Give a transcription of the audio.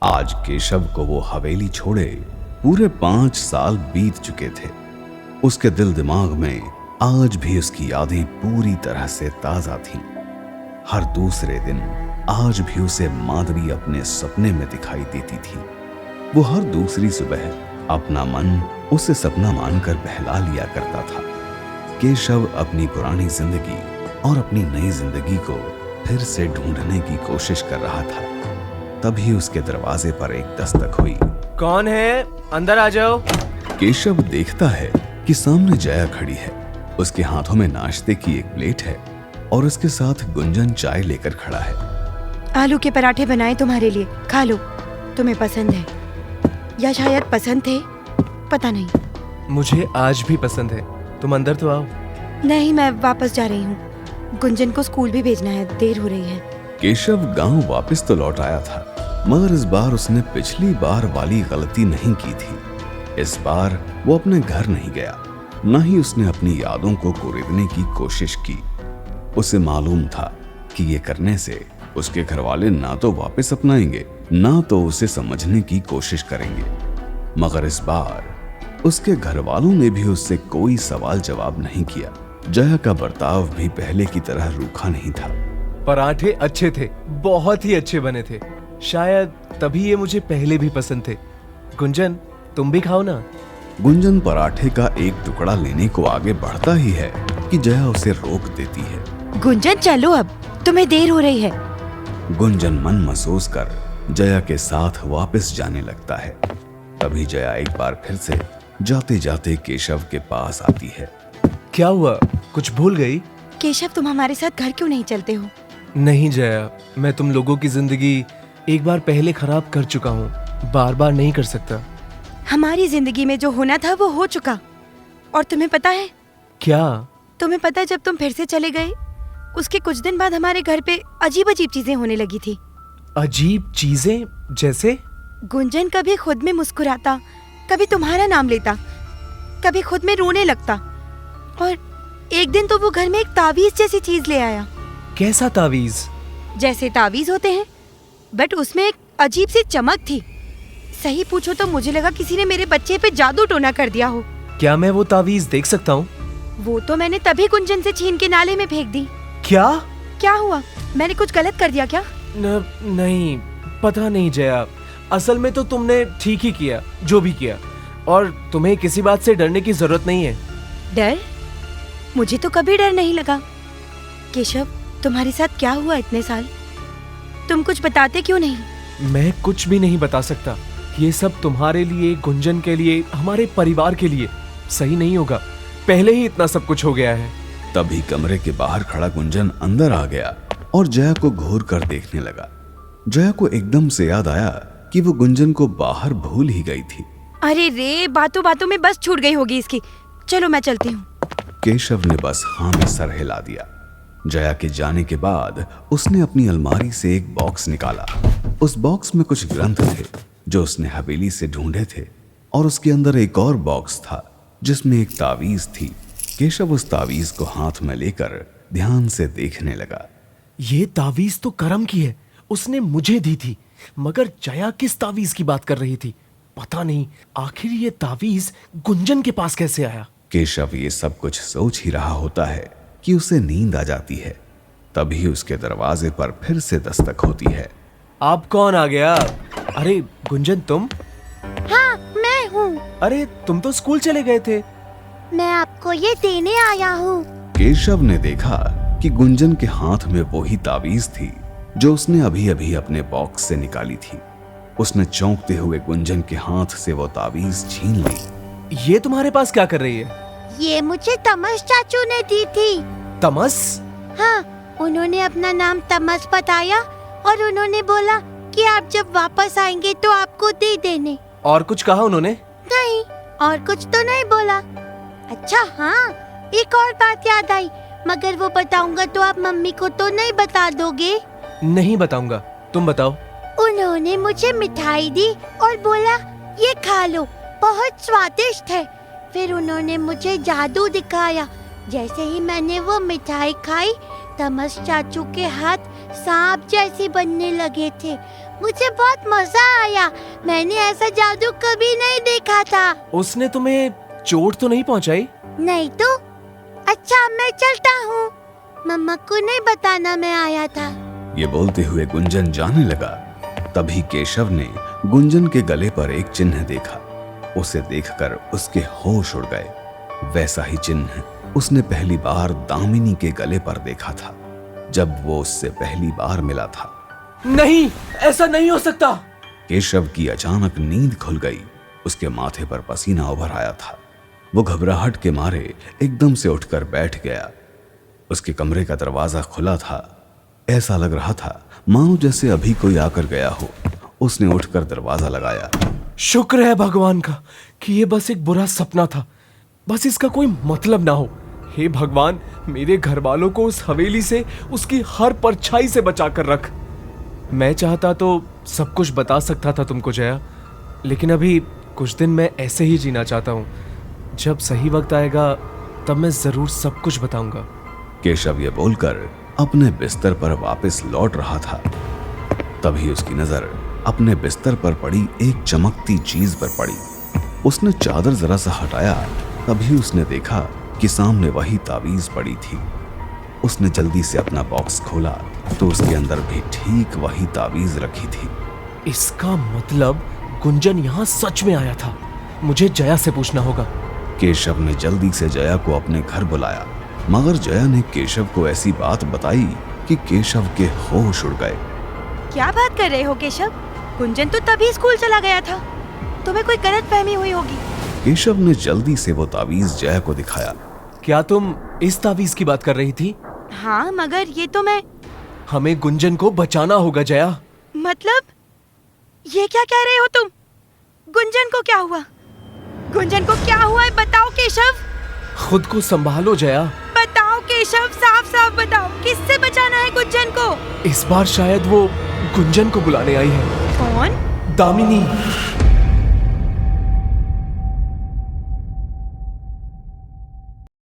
आज केशव को वो हवेली छोड़े पूरे 5 साल बीत चुके थे। उसके दिल दिमाग में आज भी उसकी यादें पूरी तरह से ताजा थीं। हर दूसरे दिन आज भी उसे माधवी अपने सपने में दिखाई देती थी। वो हर दूसरी सुबह अपना मन उसे सपना मानकर बहला लिया करता था। केशव अपनी पुरानी जिंदगी और अपनी नई जिंदगी को फिर से ढूंढने की कोशिश कर रहा था। तभी उसके दरवाजे पर एक दस्तक हुई। कौन है? अंदर आ जाओ। केशव देखता है कि सामने जया खड़ी है। उसके हाथों में नाश्ते की एक प्लेट है और उसके साथ गुंजन चाय लेकर खड़ा है। आलू के पराठे बनाए तुम्हारे लिए, खा लो। तुम्हें पसंद है या शायद पसंद थे, पता नहीं। मुझे आज भी पसंद है। तुम अंदर तो आओ। नहीं, मैं वापस जा रही हूँ। गुंजन को स्कूल भी भेजना है, देर हो रही है। केशव गांव वापस तो लौट आया था, मगर इस बार उसने पिछली बार वाली गलती नहीं की थी। इस बार वो अपने घर नहीं गया, न ही उसने अपनी यादों को कुरेदने की कोशिश की। उसे मालूम था कि ये करने से उसके घर वाले ना तो वापस अपनाएंगे, ना तो उसे समझने की कोशिश करेंगे। मगर इस बार उसके घर वालों ने भी उससे कोई सवाल जवाब नहीं किया। जया का बर्ताव भी पहले की तरह रूखा नहीं था। पराठे अच्छे थे, बहुत ही अच्छे बने थे। शायद तभी ये मुझे पहले भी पसंद थे। गुंजन, तुम भी खाओ ना। गुंजन पराठे का एक टुकड़ा लेने को आगे बढ़ता ही है कि जया उसे रोक देती है। गुंजन चलो, अब तुम्हें देर हो रही है। गुंजन मन महसूस कर जया के साथ वापस जाने लगता है। तभी जया एक बार फिर से जाते जाते केशव के पास आती है। क्या हुआ? कुछ भूल गई? केशव, तुम हमारे साथ घर क्यों नहीं चलते हो? नहीं जया, मैं तुम लोगों की जिंदगी एक बार पहले खराब कर चुका हूँ, बार बार नहीं कर सकता। हमारी जिंदगी में जो होना था वो हो चुका। और तुम्हें पता है? क्या? तुम्हें पता है, जब तुम फिर से चले गए उसके कुछ दिन बाद हमारे घर पे अजीब अजीब चीजें होने लगी थी। अजीब चीजें? जैसे? गुंजन कभी खुद में मुस्कुराता, कभी तुम्हारा नाम लेता, कभी खुद में रोने लगता। और एक दिन तो वो घर में एक तावीज जैसी चीज ले आया। कैसा तावीज? जैसे तावीज होते हैं, बट उसमें एक अजीब सी चमक थी। सही पूछो तो मुझे लगा किसी ने मेरे बच्चे पे जादू टोना कर दिया हो। क्या मैं वो तावीज देख सकता हूँ? वो तो मैंने तभी गुंजन से छीन के नाले में फेंक दी। क्या? क्या हुआ? मैंने कुछ गलत कर दिया क्या? नहीं, पता नहीं जया। असल में तो तुमने ठीक ही किया जो भी किया, और तुम्हें किसी बात से डरने की जरूरत नहीं है। डर? मुझे तो कभी डर नहीं लगा। केशव, तुम्हारे साथ क्या हुआ इतने साल? तुम कुछ बताते क्यों नहीं? मैं कुछ भी नहीं बता सकता। ये सब तुम्हारे लिए, गुंजन के लिए, हमारे परिवार के लिए सही नहीं होगा। पहले ही इतना सब कुछ हो गया है। तभी कमरे के बाहर खड़ा गुंजन अंदर आ गया और जया को घूर कर देखने लगा। जया को एकदम से याद आया कि वो गुंजन को बाहर भूल ही गई थी। अरे रे, बातों बातों में बस छूट गई होगी इसकी। चलो मैं चलती हूँ। केशव ने बस हाँ में सर हिला दिया। जया के जाने के बाद उसने अपनी अलमारी से एक बॉक्स निकाला। उस बॉक्स में कुछ ग्रंथ थे जो उसने हवेली से ढूंढे थे, और उसके अंदर एक और बॉक्स था जिसमें एक तावीज थी। केशव उस तावीज को हाथ में लेकर ध्यान से देखने लगा। ये तावीज तो करम की है, उसने मुझे दी थी। मगर जया किस तावीज की बात कर रही थी? पता नहीं आखिर ये तावीज गुंजन के पास कैसे आया। केशव ये सब कुछ सोच ही रहा होता है कि उसे नींद आ जाती है। तभी उसके दरवाजे पर फिर से दस्तक होती है। आप कौन आ गया? अरे गुंजन, तुम? हाँ, मैं हूँ। अरे तुम तो स्कूल चले गए थे। मैं आपको ये देने आया हूँ। केशव ने देखा कि गुंजन के हाथ में वही तावीज थी जो उसने अभी अभी अपने बॉक्स से निकाली थी। उसने चौंकते हुए गुंजन के हाथ से वो तावीज छीन ली। ये तुम्हारे पास क्या कर रही है? ये मुझे तमस चाचू ने दी थी। तमस? हाँ, उन्होंने अपना नाम तमस बताया और उन्होंने बोला कि आप जब वापस आएंगे तो आपको दे देने। और कुछ कहा उन्होंने? नहीं, और कुछ तो नहीं बोला। अच्छा हाँ, एक और बात याद आई, मगर वो बताऊंगा तो आप मम्मी को तो नहीं बता दोगे? नहीं बताऊंगा, तुम बताओ। उन्होंने मुझे मिठाई दी और बोला ये खा लो, बहुत स्वादिष्ट है। फिर उन्होंने मुझे जादू दिखाया। जैसे ही मैंने वो मिठाई खाई, तमस चाचू के हाथ सांप जैसे बनने लगे थे। मुझे बहुत मजा आया। मैंने ऐसा जादू कभी नहीं देखा था। उसने तुम्हें चोट तो नहीं पहुंचाई? नहीं तो। अच्छा मैं चलता हूँ, मम्मा को नहीं बताना मैं आया था। ये बोलते हुए गुंजन जाने लगा। तभी केशव ने गुंजन के गले पर एक चिन्ह देखा। उसे देखकर उसके होश उड़ गए। वैसा ही चिन्ह उसने पहली बार दामिनी के गले पर देखा था, जब वो उससे पहली बार मिला था। नहीं, ऐसा नहीं हो सकता। केशव की अचानक नींद खुल गई। उसके माथे पर पसीना उभर आया था। वो घबराहट के मारे एकदम से उठकर बैठ गया। उसके कमरे का दरवाजा खुला था। ऐसा लग रहा था मानो जैसे अभी कोई आकर गया हो। उसने उठकर दरवाजा लगाया। शुक्र है भगवान का कि ये बस एक बुरा सपना था, बस इसका कोई मतलब ना हो। हे भगवान, मेरे घर वालों को उस हवेली से, उसकी हर परछाई से बचा कर रख। मैं चाहता तो सब कुछ बता सकता था तुमको जया, लेकिन अभी कुछ दिन मैं ऐसे ही जीना चाहता हूँ। जब सही वक्त आएगा तब मैं जरूर सब कुछ बताऊंगा। केशव ये बोलकर अपने बिस्तर पर वापस लौट रहा था। तभी उसकी नजर अपने बिस्तर पर पड़ी एक चमकती चीज पर पड़ी। उसने चादर जरा सा हटाया। तभी उसने देखा कि सामने वही ताबीज पड़ी थी। उसने जल्दी से अपना बॉक्स खोला तो उसके अंदर भी ठीक वही ताबीज रखी थी। इसका मतलब गुंजन यहाँ सच में आया था। मुझे जया से पूछना होगा। केशव ने जल्दी से जया को अपने घर बुलाया, मगर जया ने केशव को ऐसी बात बताई कि केशव के होश उड़ गए। क्या बात कर रहे हो केशव? गुंजन तो तभी स्कूल चला गया था। तुम्हें कोई गलतफहमी हुई होगी। केशव ने जल्दी से वो ताबीज जया को दिखाया। क्या तुम इस ताबीज की बात कर रही थी? हाँ, मगर ये तो मैं। हमें गुंजन को बचाना होगा जया। मतलब ये क्या कह रहे हो तुम? गुंजन को क्या हुआ? गुंजन को क्या हुआ है बताओ केशव। खुद को संभालो जया। बताओ केशव, साफ साफ बताओ, किससे बचाना है गुंजन को? इस बार शायद वो गुंजन को बुलाने आई है। कौन? दामिनी।